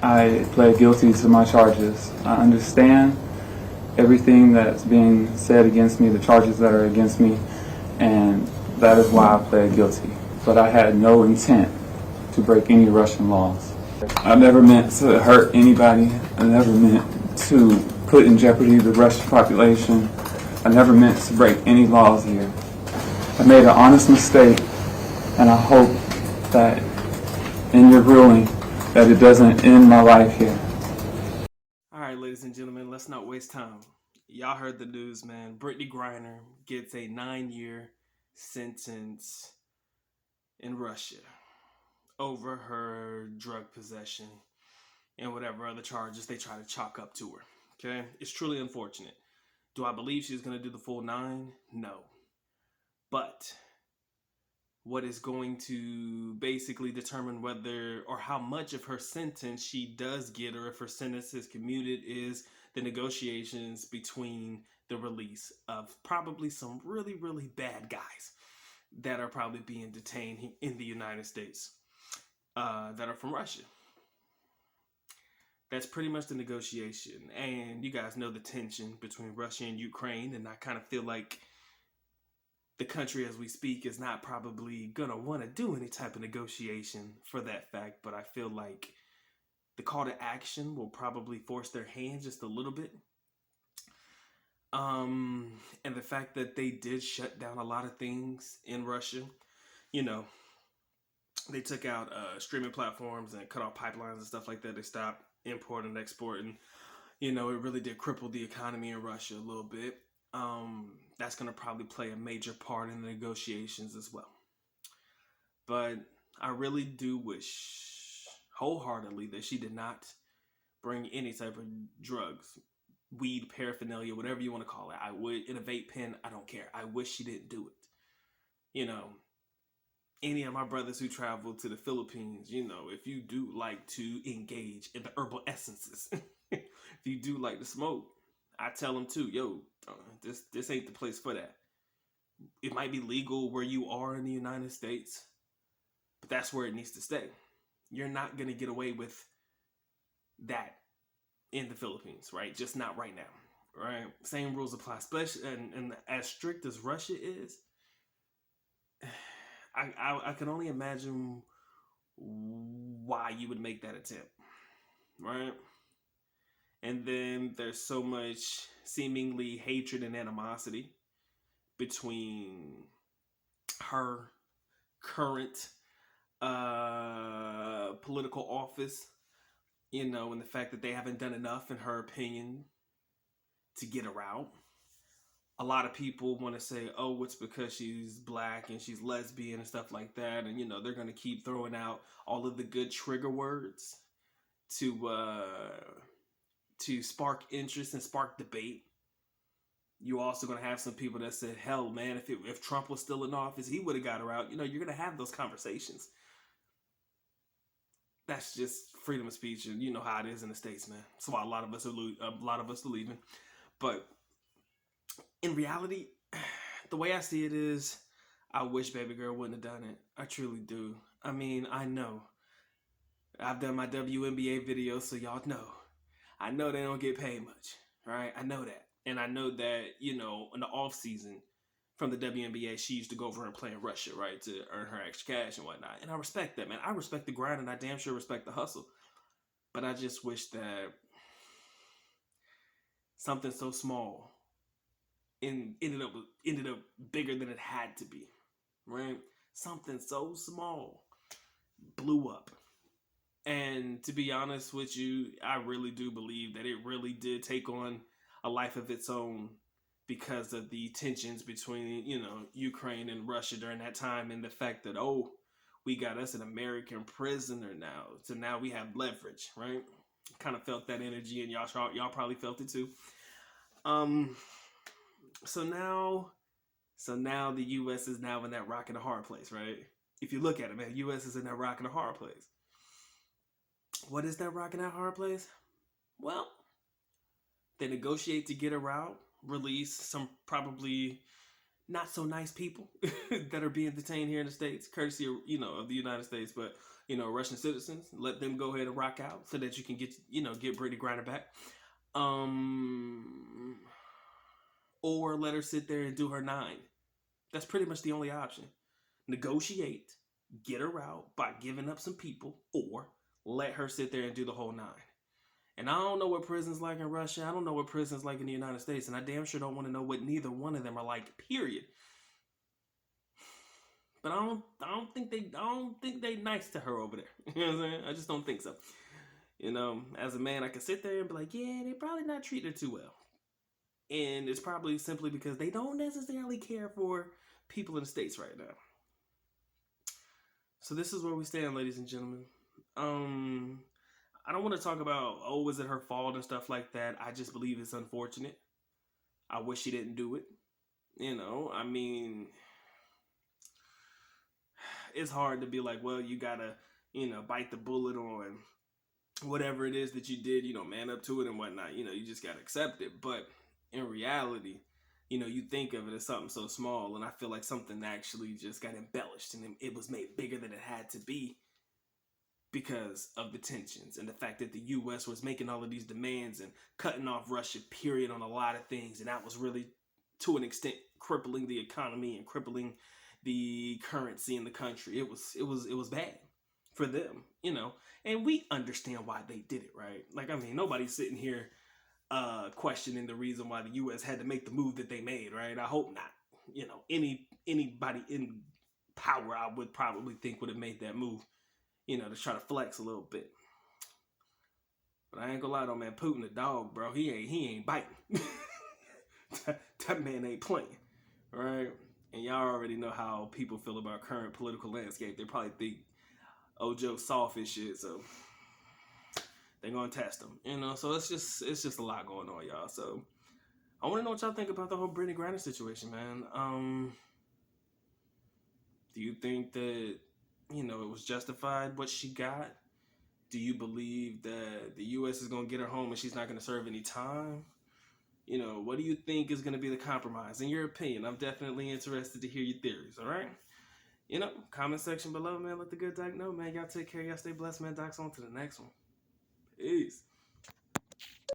I pled guilty to my charges. I understand everything that's being said against me, the charges that are against me, and that is why I pled guilty. But I had no intent to break any Russian laws. I never meant to hurt anybody. I never meant to put in jeopardy the Russian population. I never meant to break any laws here. I made an honest mistake, and I hope that in your ruling that it doesn't end my life here. All right, ladies and gentlemen, let's not waste time. Y'all heard the news, man. Brittney Griner gets a 9-year sentence in Russia over her drug possession and whatever other charges they try to chalk up to her. Okay? It's truly unfortunate. Do I believe she's going to do the full 9? No. But what is going to basically determine whether or how much of her sentence she does get, or if her sentence is commuted, is the negotiations between the release of probably some really, really bad guys that are probably being detained in the United States that are from Russia. That's pretty much the negotiation. And you guys know the tension between Russia and Ukraine, and I kind of feel like the country as we speak is not probably gonna want to do any type of negotiation for that fact, but I feel like the call to action will probably force their hand just a little bit. And the fact that they did shut down a lot of things in Russia, you know, they took out streaming platforms and cut off pipelines and stuff like that. They stopped importing and exporting. You know, it really did cripple the economy in Russia a little bit. That's going to probably play a major part in the negotiations as well. But I really do wish wholeheartedly that she did not bring any type of drugs, weed, paraphernalia, whatever you want to call it. I would, in a vape pen, I don't care. I wish she didn't do it. You know, any of my brothers who travel to the Philippines, you know, if you do like to engage in the herbal essences, if you do like to smoke, I tell them too, yo, this ain't the place for that. It might be legal where you are in the United States, but that's where it needs to stay. You're not going to get away with that in the Philippines, right? Just not right now, right? Same rules apply, especially and as strict as Russia is. I can only imagine why you would make that attempt, right? And then there's so much seemingly hatred and animosity between her current political office, you know, and the fact that they haven't done enough, in her opinion, to get her out. A lot of people want to say, oh, it's because she's black and she's lesbian and stuff like that. And, you know, they're going to keep throwing out all of the good trigger words to spark interest and spark debate. You're also going to have some people that said, hell, man, if Trump was still in office, he would have got her out. You know, you're going to have those conversations. That's just freedom of speech, and you know how it is in the States, man. That's why a lot of us are leaving. But in reality, the way I see it is, I wish baby girl wouldn't have done it. I truly do. I mean, I know. I've done my WNBA videos, so y'all know. I know they don't get paid much, right? I know that. And I know that, you know, in the off season from the WNBA, she used to go over and play in Russia, right, to earn her extra cash and whatnot. And I respect that, man. I respect the grind, and I damn sure respect the hustle. But I just wish that something so small ended up bigger than it had to be, right? Something so small blew up. And to be honest with you, I really do believe that it really did take on a life of its own because of the tensions between, you know, Ukraine and Russia during that time, and the fact that, oh, we got us an American prisoner now, so now we have leverage, right? Kind of felt that energy, and y'all probably felt it too. So now the U.S. is now in that rock and a hard place, right? If you look at it, man, U.S. is in that rock and a hard place. What is that rock and that hard place? Well, they negotiate to get her out, release some probably not so nice people that are being detained here in the States, courtesy of, of the United States, but Russian citizens. Let them go ahead and rock out so that you can get Brittney Griner back. Or let her sit there and do her 9. That's pretty much the only option. Negotiate, get her out by giving up some people, or let her sit there and do the whole 9. And I don't know what prison's like in Russia. I don't know what prison's like in the United States, and I damn sure don't want to know what neither one of them are like. Period. But I don't think they nice to her over there. You know what I'm saying? I just don't think so. As a man, I can sit there and be like, yeah, they probably not treating her too well. And it's probably simply because they don't necessarily care for people in the States right now. So this is where we stand, ladies and gentlemen. I don't want to talk about, was it her fault and stuff like that. I just believe it's unfortunate. I wish she didn't do it. I mean, it's hard to be like, well, you gotta, bite the bullet on whatever it is that you did, man up to it and whatnot. You just gotta accept it. But in reality, you think of it as something so small, and I feel like something actually just got embellished and it was made bigger than it had to be because of the tensions and the fact that the U.S. was making all of these demands and cutting off Russia, period, on a lot of things, and that was really, to an extent, crippling the economy and crippling the currency in the country. It was bad for them, and we understand why they did it, right? Like, I mean, nobody's sitting here questioning the reason why the U.S. had to make the move that they made, right? I hope not. Anybody in power, I would probably think, would have made that move, to try to flex a little bit. But I ain't gonna lie though, man, Putin the dog, bro. He ain't biting. that man ain't playing, right? And y'all already know how people feel about current political landscape. They probably think Joe's soft and shit, so they're gonna test him, so it's just a lot going on, y'all. So I want to know what y'all think about the whole Brittney Griner situation, man. Do you think that it was justified what she got? Do you believe that the U.S. is gonna get her home and she's not gonna serve any time? What do you think is gonna be the compromise? In your opinion, I'm definitely interested to hear your theories. All right. Comment section below, man. Let the good doc know, man. Y'all take care. Y'all stay blessed, man. Doc's on to the next one. Peace.